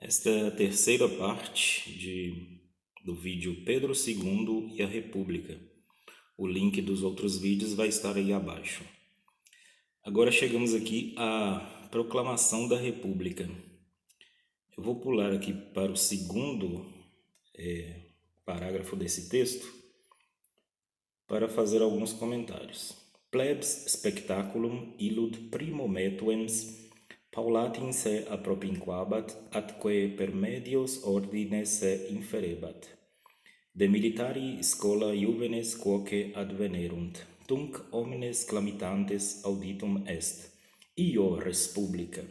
Esta é a terceira parte do vídeo Pedro II e a República. O link dos outros vídeos vai estar aí abaixo. Agora chegamos aqui à proclamação da República. Eu vou pular aqui para o segundo parágrafo desse texto para fazer alguns comentários. Plebs spectaculum illud primo metuens Paulatin se appropinquabat, atque per medios ordine se inferebat. De militari schola juvenes quoque advenerunt, tunc homines clamitantes auditum est, io res publica.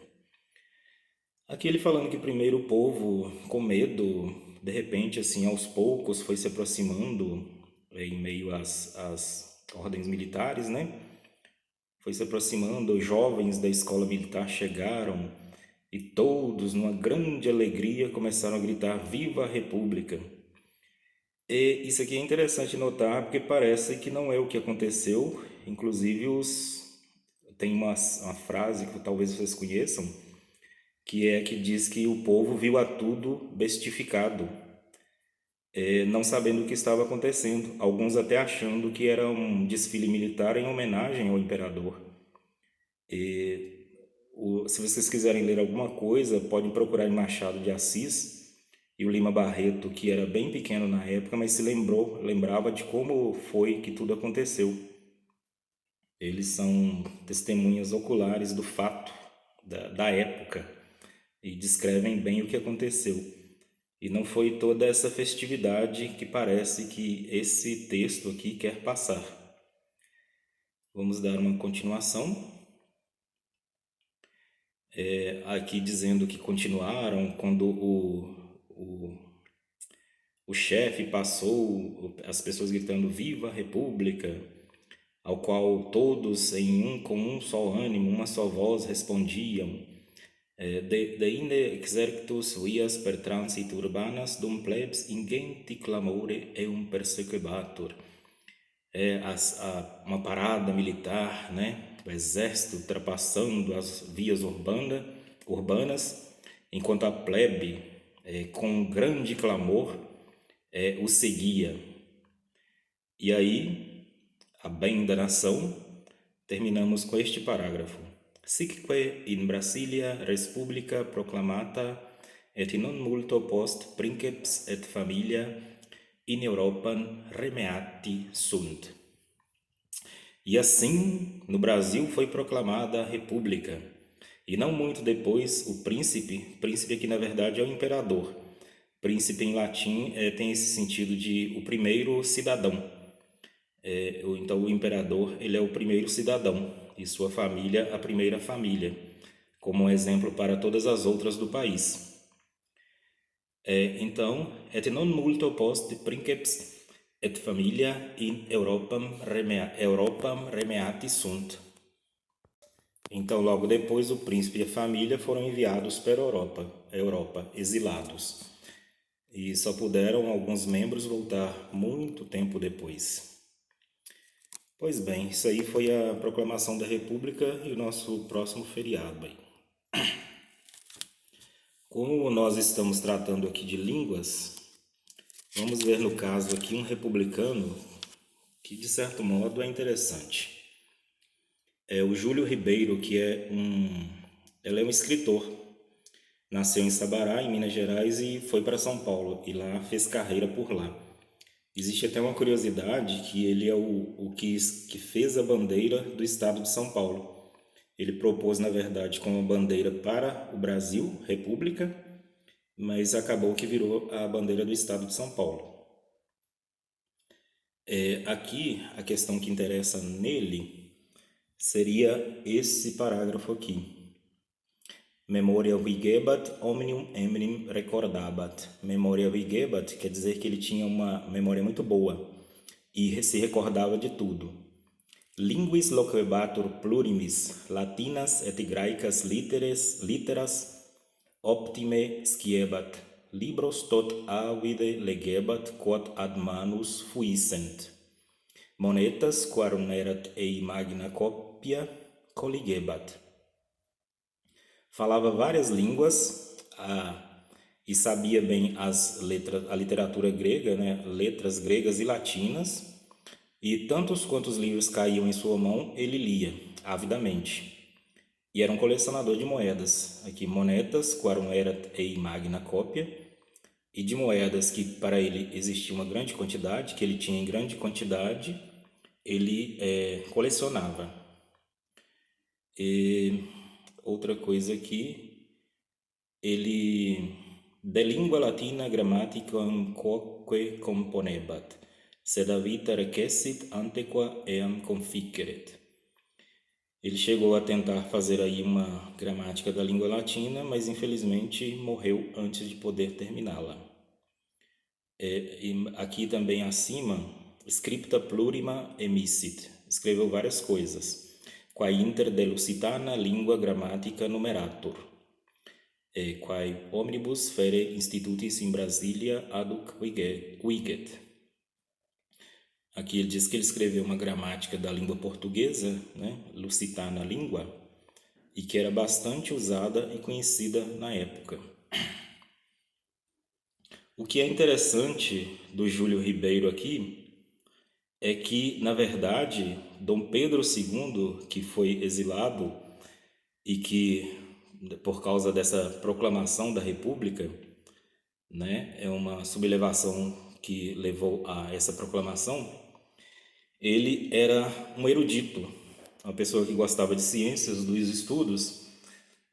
Aqui ele falando que primeiro o povo, com medo, de repente, assim, aos poucos, foi se aproximando em meio às ordens militares, né? Foi se aproximando, os jovens da escola militar chegaram e todos, numa grande alegria, começaram a gritar Viva a República! E isso aqui é interessante notar porque parece que não é o que aconteceu. Inclusive, tem uma frase que talvez vocês conheçam, que diz que o povo viu a tudo bestificado, não sabendo o que estava acontecendo. Alguns até achando que era um desfile militar em homenagem ao imperador. Se vocês quiserem ler alguma coisa, podem procurar em Machado de Assis e o Lima Barreto, que era bem pequeno na época, mas lembrava de como foi que tudo aconteceu. Eles são testemunhas oculares do fato, da época, e descrevem bem o que aconteceu. E não foi toda essa festividade que parece que esse texto aqui quer passar. Vamos dar uma continuação. Aqui dizendo que continuaram quando o chefe passou, as pessoas gritando Viva a República, ao qual todos com um só ânimo, uma só voz respondiam Deinde exerctus vias per transit urbanas dum plebs ingenti clamore eum persequebatur. Uma parada militar, né? O exército ultrapassando as vias urbanas, enquanto a plebe, com grande clamor, o seguia. E aí, a bem da nação, terminamos com este parágrafo. Sicque in Brasilia Respublica proclamata et non multo post princeps et familia in Europam remeati sunt. E assim, no Brasil foi proclamada a República. E não muito depois, o príncipe aqui na verdade é o imperador. Príncipe em latim tem esse sentido de o primeiro cidadão. Então o imperador ele é o primeiro cidadão e sua família a primeira família, como um exemplo para todas as outras do país. Então, et non multo post princeps et familia in Europam remeati sunt. Então, logo depois, o príncipe e a família foram enviados para a Europa, exilados. E só puderam alguns membros voltar muito tempo depois. Pois bem, isso aí foi a proclamação da República e o nosso próximo feriado aí. Como nós estamos tratando aqui de línguas, vamos ver no caso aqui um republicano que de certo modo é interessante. É o Júlio Ribeiro, ele é um escritor. Nasceu em Sabará, em Minas Gerais, e foi para São Paulo, e lá fez carreira por lá. Existe até uma curiosidade que ele é o que fez a bandeira do estado de São Paulo. Ele propôs, na verdade, como bandeira para o Brasil, República, mas acabou que virou a bandeira do estado de São Paulo. Aqui, a questão que interessa nele seria esse parágrafo aqui. Memoria vigebat omnium emenim recordabat. Memoria vigebat quer dizer que ele tinha uma memória muito boa e se recordava de tudo. Linguis loquebatur plurimis, latinas et graecas literas optime sciebat, libros tot avide legebat quod ad manus fuissent. Monetas quarum erat ei magna copia colligebat. Falava várias línguas, e sabia bem a literatura grega, né, letras gregas e latinas, e tantos quantos livros caíam em sua mão, ele lia avidamente. E era um colecionador de moedas. Aqui, monedas, quarum erat ei magna copia, e de moedas que para ele existia uma grande quantidade, que ele tinha em grande quantidade, ele colecionava. E outra coisa aqui, ele de lingua latina grammaticam quoque componebat, sed a vita recessit antequa eam conficeret. Ele chegou a tentar fazer aí uma gramática da língua latina, mas infelizmente morreu antes de poder terminá-la. E aqui também acima, scripta plurima emissit, escreveu várias coisas. Quae inter de lusitana lingua grammatica numerator, quae omnibus fere institutis in Brasilia aduc viget. Aqui ele diz que ele escreveu uma gramática da língua portuguesa, né, lusitana língua, e que era bastante usada e conhecida na época. O que é interessante do Júlio Ribeiro aqui é que, na verdade, Dom Pedro II, que foi exilado e que, por causa dessa proclamação da República, né, é uma sublevação que levou a essa proclamação, ele era um erudito, uma pessoa que gostava de ciências, dos estudos,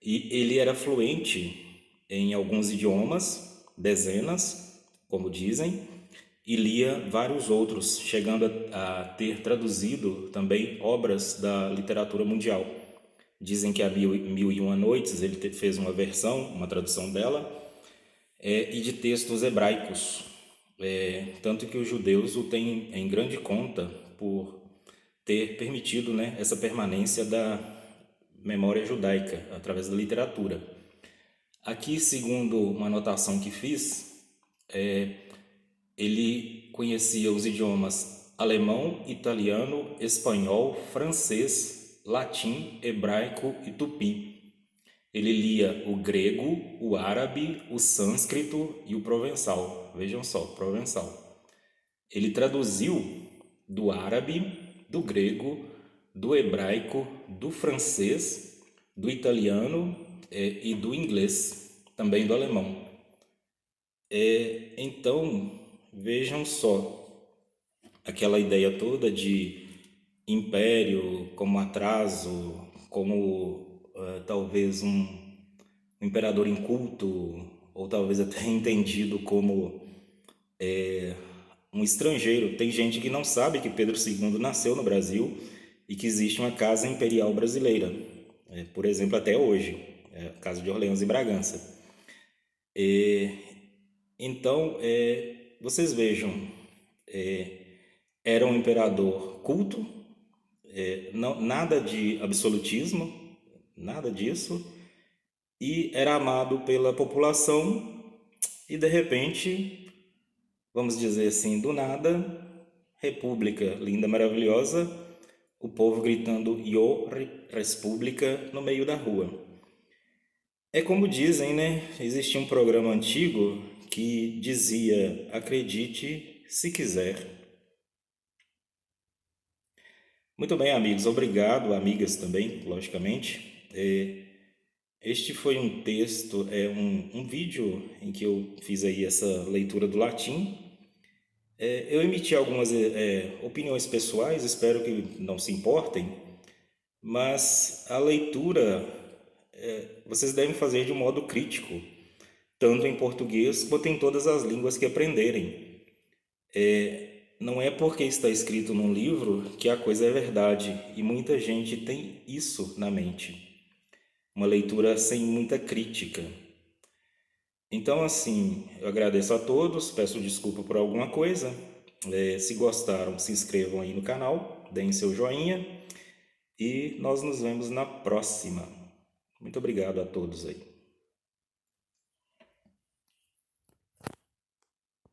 e ele era fluente em alguns idiomas, dezenas, como dizem, e lia vários outros, chegando a ter traduzido também obras da literatura mundial. Dizem que a Mil e Uma Noites ele fez uma versão, uma tradução dela, e de textos hebraicos, tanto que os judeus o têm em grande conta por ter permitido, né, essa permanência da memória judaica através da literatura. Aqui, segundo uma anotação que fiz, ele conhecia os idiomas alemão, italiano, espanhol, francês, latim, hebraico e tupi. Ele lia o grego, o árabe, o sânscrito e o provençal. Vejam só, provençal. Ele traduziu do árabe, do grego, do hebraico, do francês, do italiano e do inglês, também do alemão. Então, vejam só, aquela ideia toda de império como atraso, como talvez um imperador inculto, ou talvez até entendido como um estrangeiro. Tem gente que não sabe que Pedro II nasceu no Brasil e que existe uma casa imperial brasileira, por exemplo, até hoje, a Casa de Orleans e Bragança. Então, vocês vejam, era um imperador culto, não, nada de absolutismo, nada disso, e era amado pela população, e de repente, vamos dizer assim, do nada, república linda, maravilhosa, o povo gritando "Io Respublica" no meio da rua. É como dizem, né? Existia um programa antigo que dizia: acredite se quiser. Muito bem, amigos, obrigado, amigas também, logicamente. Este foi um texto, um vídeo em que eu fiz aí essa leitura do latim. Eu emiti algumas opiniões pessoais, espero que não se importem, mas a leitura vocês devem fazer de um modo crítico, tanto em português quanto em todas as línguas que aprenderem. Não é porque está escrito num livro que a coisa é verdade, e muita gente tem isso na mente. Uma leitura sem muita crítica. Então, assim, eu agradeço a todos, peço desculpa por alguma coisa. Se gostaram, se inscrevam aí no canal, deem seu joinha e nós nos vemos na próxima. Muito obrigado a todos aí.